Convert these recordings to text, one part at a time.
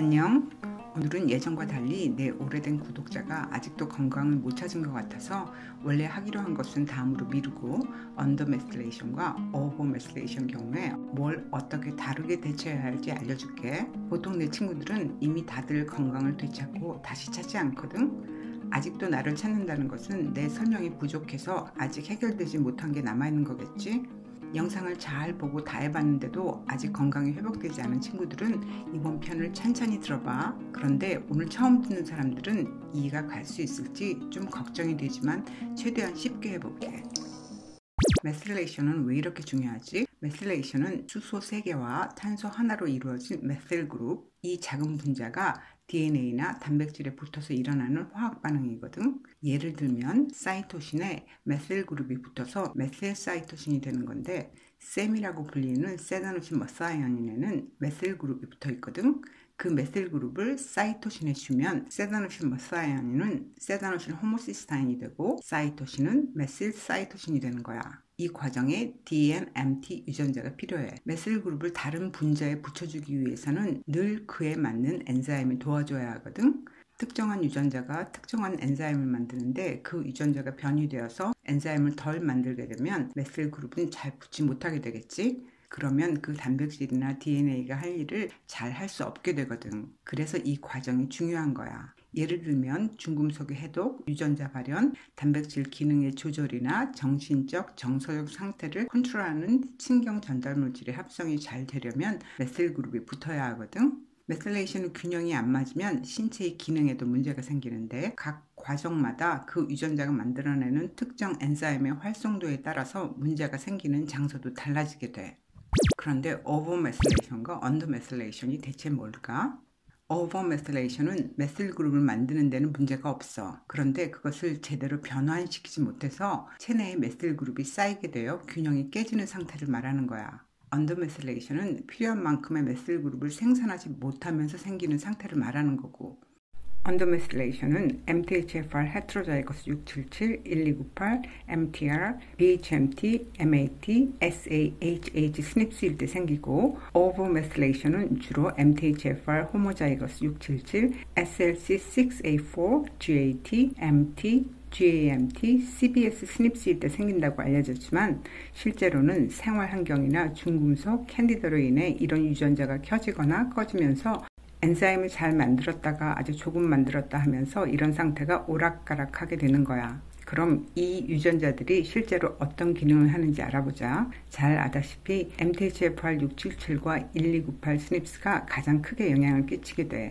안녕. 오늘은 예전과 달리 내 오래된 구독자가 아직도 건강을 못 찾은 것 같아서 원래 하기로 한 것은 다음으로 미루고 언더메슬레이션과 오버메슬레이션 경우에 뭘 어떻게 다르게 대처해야 할지 알려줄게. 보통 내 친구들은 이미 다들 건강을 되찾고 다시 찾지 않거든. 아직도 나를 찾는다는 것은 내 설명이 부족해서 아직 해결되지 못한 게 남아있는 거겠지? 영상을 잘 보고 다 해봤는데도 아직 건강이 회복되지 않은 친구들은 이번 편을 찬찬히 들어봐. 그런데 오늘 처음 듣는 사람들은 이해가 갈 수 있을지 좀 걱정이 되지만 최대한 쉽게 해볼게. 메슬레이션은 왜 이렇게 중요하지? 메슬레이션은 수소 3개와 탄소 하나로 이루어진 메실 그룹, 이 작은 분자가 DNA나 단백질에 붙어서 일어나는 화학 반응이거든. 예를 들면 사이토신에 메실 그룹이 붙어서 메실 사이토신이 되는 건데, 셈이라고 불리는 세다노신 머사이언인에는 메실 그룹이 붙어 있거든. 그 메실 그룹을 사이토신에 주면 세다노신 머사이언인은 세다노신 호모시스타인이 되고 사이토신은 메실 사이토신이 되는 거야. 이 과정에 DNMT 유전자가 필요해. 메실 그룹을 다른 분자에 붙여주기 위해서는 늘 그에 맞는 엔자임이 도와줘야 하거든. 특정한 유전자가 특정한 엔자임을 만드는데 그 유전자가 변이되어서 엔자임을 덜 만들게 되면 메실 그룹은 잘 붙지 못하게 되겠지. 그러면 그 단백질이나 DNA가 할 일을 잘 할 수 없게 되거든. 그래서 이 과정이 중요한 거야. 예를 들면 중금속의 해독, 유전자 발현, 단백질 기능의 조절이나 정신적, 정서적 상태를 컨트롤하는 신경 전달 물질의 합성이 잘 되려면 메실 그룹이 붙어야 하거든. 메슬레이션 균형이 안 맞으면 신체의 기능에도 문제가 생기는데 각 과정마다 그 유전자가 만들어내는 특정 엔자임의 활성도에 따라서 문제가 생기는 장소도 달라지게 돼. 그런데 오버메슬레이션과 언더메슬레이션이 대체 뭘까? 오버메슬레이션은 메실 그룹을 만드는 데는 문제가 없어. 그런데 그것을 제대로 변환시키지 못해서 체내에 메실 그룹이 쌓이게 되어 균형이 깨지는 상태를 말하는 거야. 언더메슬레이션은 필요한 만큼의 메실 그룹을 생산하지 못하면서 생기는 상태를 말하는 거고, 언더메슬레이션은 MTHFR 헤트로자이거스 677, 1298, MTR, BHMT, MAT, SAHH 스닙스일 때 생기고, 오버메슬레이션은 주로 MTHFR 호모자이거스 677, SLC6A4, GAT, MT, GAMT, CBS 스닙스일 때 생긴다고 알려졌지만 실제로는 생활 환경이나 중금속, 캔디드로 인해 이런 유전자가 켜지거나 꺼지면서 엔자임을 잘 만들었다가 아주 조금 만들었다 하면서 이런 상태가 오락가락하게 되는 거야. 그럼 이 유전자들이 실제로 어떤 기능을 하는지 알아보자. 잘 아다시피 MTHFR 677과 1298 스닙스가 가장 크게 영향을 끼치게 돼.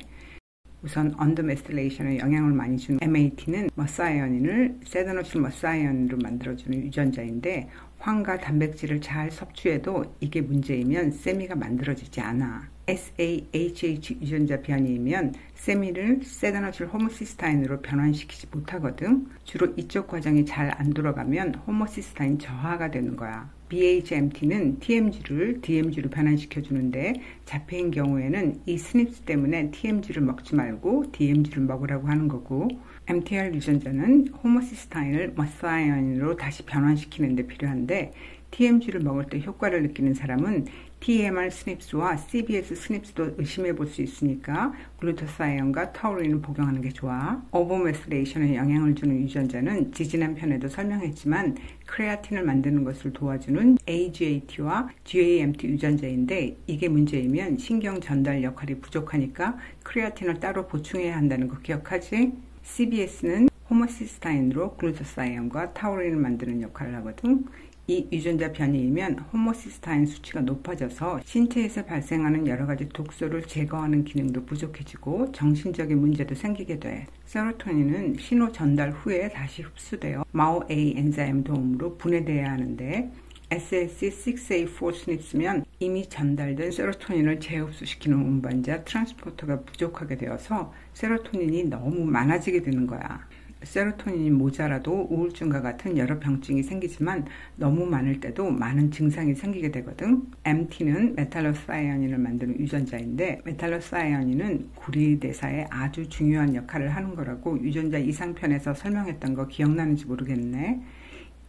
우선 언더메슬레이션에 영향을 많이 주는 MAT는 머사이언인을 세다노신 머사이언으로 만들어주는 유전자인데 황과 단백질을 잘 섭취해도 이게 문제이면 세미가 만들어지지 않아. SAHH 유전자 변이이면 세미를 세다노실 호모시스타인으로 변환시키지 못하거든. 주로 이쪽 과정이 잘 안 돌아가면 호모시스타인 저하가 되는 거야. BHMT는 TMG를 DMG로 변환시켜주는데 잡혀인 경우에는 이 스닙스 때문에 TMG를 먹지 말고 DMG를 먹으라고 하는 거고, MTR 유전자는 호모시스타인을 머사이언으로 다시 변환시키는 데 필요한데 TMG를 먹을 때 효과를 느끼는 사람은 TMR 스닙스와 CBS 스닙스도 의심해 볼 수 있으니까 글루타사이온과 타우린을 복용하는 게 좋아. 오버메슬레이션에 영향을 주는 유전자는 지지난 편에도 설명했지만 크레아틴을 만드는 것을 도와주는 AGAT와 GAMT 유전자인데 이게 문제이면 신경 전달 역할이 부족하니까 크레아틴을 따로 보충해야 한다는 거 기억하지? CBS는 호모시스타인으로 글루타사이온과 타우린을 만드는 역할을 하거든. 이 유전자 변이이면 호모시스타인 수치가 높아져서 신체에서 발생하는 여러 가지 독소를 제거하는 기능도 부족해지고 정신적인 문제도 생기게 돼. 세로토닌은 신호 전달 후에 다시 흡수되어 MAO-A 엔자임 도움으로 분해돼야 하는데 SLC6A4 스닙스면 이미 전달된 세로토닌을 재흡수시키는 운반자 트랜스포터가 부족하게 되어서 세로토닌이 너무 많아지게 되는 거야. 세로토닌이 모자라도 우울증과 같은 여러 병증이 생기지만 너무 많을 때도 많은 증상이 생기게 되거든. MT는 메탈로사이아닌을 만드는 유전자인데 메탈로사이아닌은 구리대사에 아주 중요한 역할을 하는 거라고 유전자 이상편에서 설명했던 거 기억나는지 모르겠네.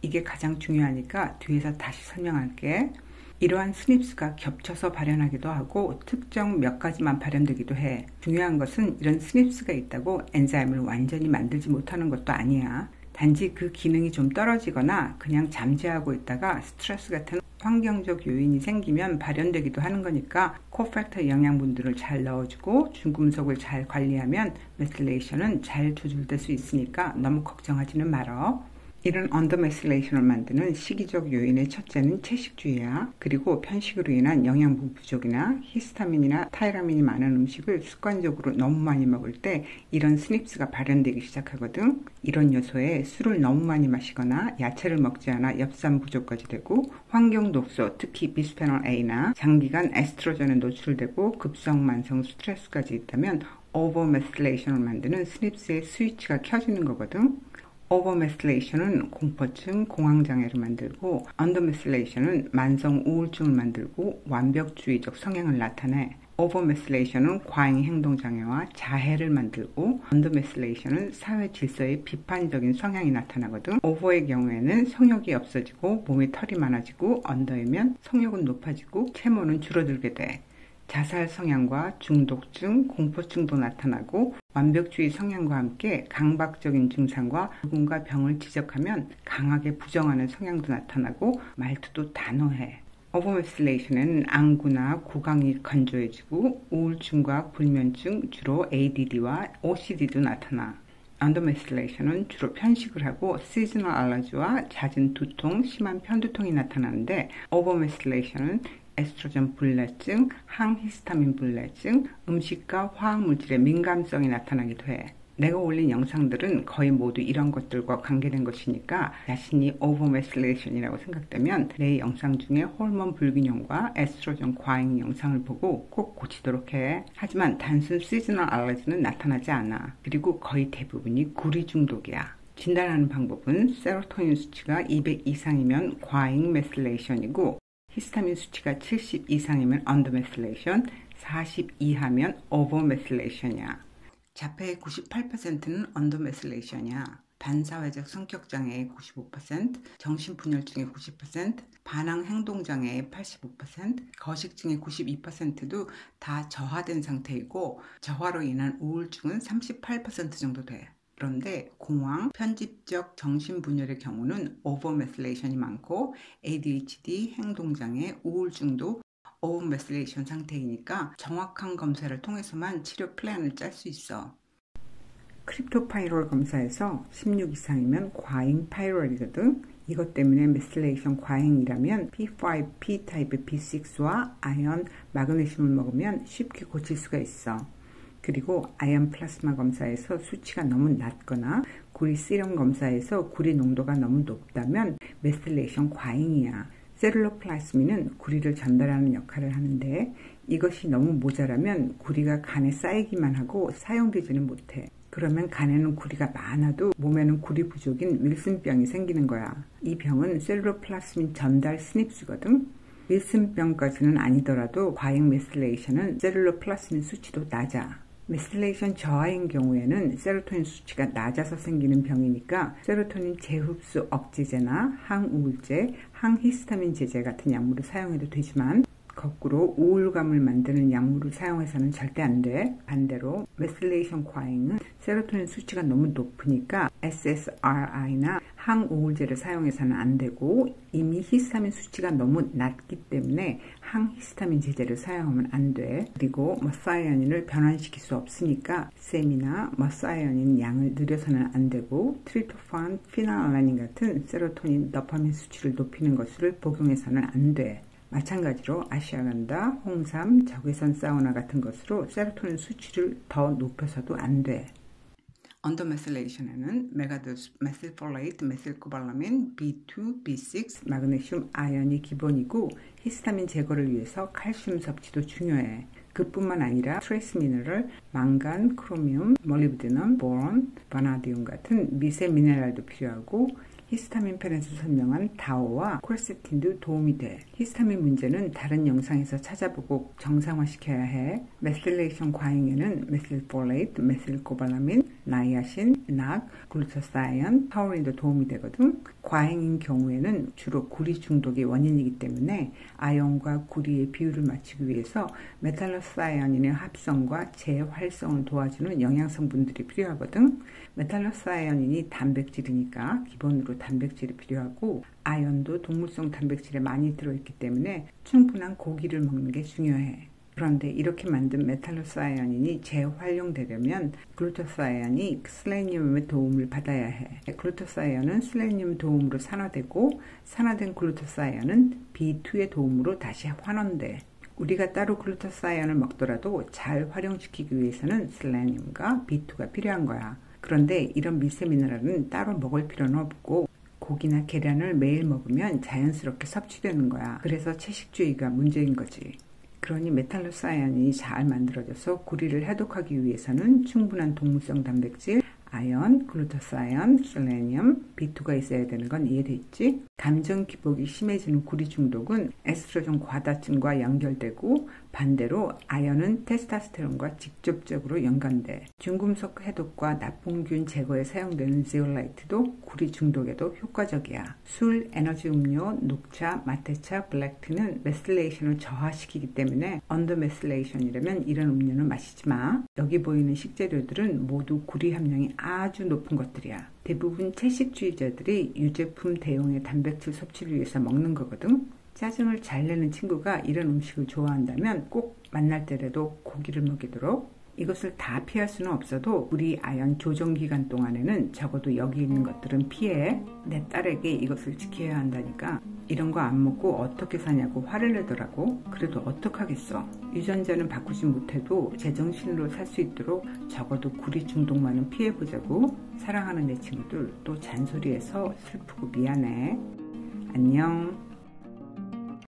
이게 가장 중요하니까 뒤에서 다시 설명할게. 이러한 스닙스가 겹쳐서 발현하기도 하고 특정 몇 가지만 발현되기도 해. 중요한 것은 이런 스닙스가 있다고 엔자임을 완전히 만들지 못하는 것도 아니야. 단지 그 기능이 좀 떨어지거나 그냥 잠재하고 있다가 스트레스 같은 환경적 요인이 생기면 발현되기도 하는 거니까 코팩터 영양분들을 잘 넣어주고 중금속을 잘 관리하면 메실레이션은 잘 조절될 수 있으니까 너무 걱정하지는 말어. 이런 언더메실레이션을 만드는 시기적 요인의 첫째는 채식주의야. 그리고 편식으로 인한 영양분 부족이나 히스타민이나 타이라민이 많은 음식을 습관적으로 너무 많이 먹을 때 이런 스닙스가 발현되기 시작하거든. 이런 요소에 술을 너무 많이 마시거나 야채를 먹지 않아 엽산 부족까지 되고 환경 독소, 특히 비스페놀 A나 장기간 에스트로겐에 노출되고 급성 만성 스트레스까지 있다면 오버메실레이션을 만드는 스닙스의 스위치가 켜지는 거거든. 오버메실레이션은 공포증, 공황장애를 만들고 언더메실레이션은 만성 우울증을 만들고 완벽주의적 성향을 나타내. 오버메실레이션은 과잉 행동장애와 자해를 만들고 언더메실레이션은 사회 질서의 비판적인 성향이 나타나거든. 오버의 경우에는 성욕이 없어지고 몸에 털이 많아지고 언더이면 성욕은 높아지고 체모는 줄어들게 돼. 자살 성향과 중독증, 공포증도 나타나고 완벽주의 성향과 함께 강박적인 증상과 누군가 병을 지적하면 강하게 부정하는 성향도 나타나고 말투도 단호해. 오버메실레이션은 안구나 구강이 건조해지고 우울증과 불면증, 주로 ADD와 OCD도 나타나. 언더메실레이션은 주로 편식을 하고 시즈널 알러지와 잦은 두통, 심한 편두통이 나타나는데 오버메실레이션은 에스트로겐 불내증, 항히스타민 불내증, 음식과 화학물질의 민감성이 나타나기도 해. 내가 올린 영상들은 거의 모두 이런 것들과 관계된 것이니까 자신이 오버메실레이션이라고 생각되면 내 영상 중에 호르몬 불균형과 에스트로겐 과잉 영상을 보고 꼭 고치도록 해. 하지만 단순 시즈널 알러지는 나타나지 않아. 그리고 거의 대부분이 구리 중독이야. 진단하는 방법은 세로토닌 수치가 200 이상이면 과잉 메실레이션이고 히스타민 수치가 70 이상이면 언더메실레이션, 40 이하면 오버메실레이션이야. 자폐의 98%는 언더메실레이션이야. 반사회적 성격장애의 95%, 정신분열증의 90%, 반항행동장애의 85%, 거식증의 92%도 다 저하된 상태이고 저하로 인한 우울증은 38% 정도 돼. 그런데 공황, 편집적 정신분열의 경우는 오버메실레이션이 많고 ADHD, 행동장애, 우울증도 오버메실레이션 상태이니까 정확한 검사를 통해서만 치료 플랜을 짤 수 있어. 크립토파이롤 검사에서 16 이상이면 과잉 파이롤이거든. 이것 때문에 메실레이션 과잉이라면 P5, P타입의 B6와 아연, 마그네슘을 먹으면 쉽게 고칠 수가 있어. 그리고 아연 플라스마 검사에서 수치가 너무 낮거나 구리 세럼 검사에서 구리 농도가 너무 높다면 메실레이션 과잉이야. 셀룰러 플라스민은 구리를 전달하는 역할을 하는데 이것이 너무 모자라면 구리가 간에 쌓이기만 하고 사용되지는 못해. 그러면 간에는 구리가 많아도 몸에는 구리 부족인 윌슨병이 생기는 거야. 이 병은 셀룰러 플라스민 전달 스닙스거든. 윌슨병까지는 아니더라도 과잉 메실레이션은 셀룰러 플라스민 수치도 낮아. 메실레이션 저하인 경우에는 세로토닌 수치가 낮아서 생기는 병이니까 세로토닌 재흡수 억제제나 항우울제, 항히스타민 제제 같은 약물을 사용해도 되지만 거꾸로 우울감을 만드는 약물을 사용해서는 절대 안 돼. 반대로 메실레이션 과잉은 세로토닌 수치가 너무 높으니까 SSRI나 항우울제를 사용해서는 안 되고 이미 히스타민 수치가 너무 낮기 때문에 항히스타민 제제를 사용하면 안 돼. 그리고 머사이아닌을 변환시킬 수 없으니까 셈이나 머사이아닌 양을 늘려서는 안 되고 트리토판, 피나알라닌 같은 세로토닌, 도파민 수치를 높이는 것을 복용해서는 안 돼. 마찬가지로 아시아간다, 홍삼, 적외선 사우나 같은 것으로 세로토닌 수치를 더 높여서도 안 돼. 언더메실레이션에는 메가도스, 메실폴레이트, 메실코발라민, B2, B6, 마그네슘, 아연이 기본이고 히스타민 제거를 위해서 칼슘 섭취도 중요해. 그뿐만 아니라 트레이스 미네랄, 망간, 크로미움, 몰리브데넘, 보론, 바나디움 같은 미세 미네랄도 필요하고 히스타민 편에서 설명한 다오와 콜세틴도 도움이 돼. 히스타민 문제는 다른 영상에서 찾아보고 정상화시켜야 해. 메실레이션 과잉에는 메실폴레이트, 메실코발라민, 나이아신, 낙, 글루타사이언, 타우린도 도움이 되거든. 과잉인 경우에는 주로 구리 중독이 원인이기 때문에 아연과 구리의 비율을 맞추기 위해서 메탈로사이언인의 합성과 재활성을 도와주는 영양성분들이 필요하거든. 메탈로사이언인이 단백질이니까 기본으로 단백질이 필요하고 아연도 동물성 단백질에 많이 들어있기 때문에 충분한 고기를 먹는 게 중요해. 그런데 이렇게 만든 메탈로사이언인이 재활용되려면 글루타사이언이 셀레늄의 도움을 받아야 해. 글루타사이언은 셀레늄 도움으로 산화되고 산화된 글루타사이언은 B2의 도움으로 다시 환원돼. 우리가 따로 글루타사이언을 먹더라도 잘 활용시키기 위해서는 셀레늄과 B2가 필요한 거야. 그런데 이런 미세미네랄은 따로 먹을 필요는 없고 고기나 계란을 매일 먹으면 자연스럽게 섭취되는 거야. 그래서 채식주의가 문제인 거지. 그러니 메탈로사이언이 잘 만들어져서 구리를 해독하기 위해서는 충분한 동물성 단백질, 아연, 글루타사이언, 셀레늄, B2가 있어야 되는 건 이해됐지? 감정 기복이 심해지는 구리 중독은 에스트로겐 과다증과 연결되고 반대로 아연은 테스토스테론과 직접적으로 연관돼. 중금속 해독과 나쁜균 제거에 사용되는 제올라이트도 구리 중독에도 효과적이야. 술, 에너지 음료, 녹차, 마테차, 블랙티는 메실레이션을 저하시키기 때문에 언더메실레이션이라면 이런 음료는 마시지 마. 여기 보이는 식재료들은 모두 구리 함량이 아주 높은 것들이야. 대부분 채식주의자들이 유제품 대용의 단백질 섭취를 위해서 먹는 거거든. 짜증을 잘 내는 친구가 이런 음식을 좋아한다면 꼭 만날 때라도 고기를 먹이도록. 이것을 다 피할 수는 없어도 우리 아연 조정 기간 동안에는 적어도 여기 있는 것들은 피해. 내 딸에게 이것을 지켜야 한다니까 이런 거 안 먹고 어떻게 사냐고 화를 내더라고. 그래도 어떡하겠어. 유전자는 바꾸지 못해도 제정신으로 살 수 있도록 적어도 구리 중독만은 피해보자고. 사랑하는 내 친구들 또 잔소리해서 슬프고 미안해. 안녕.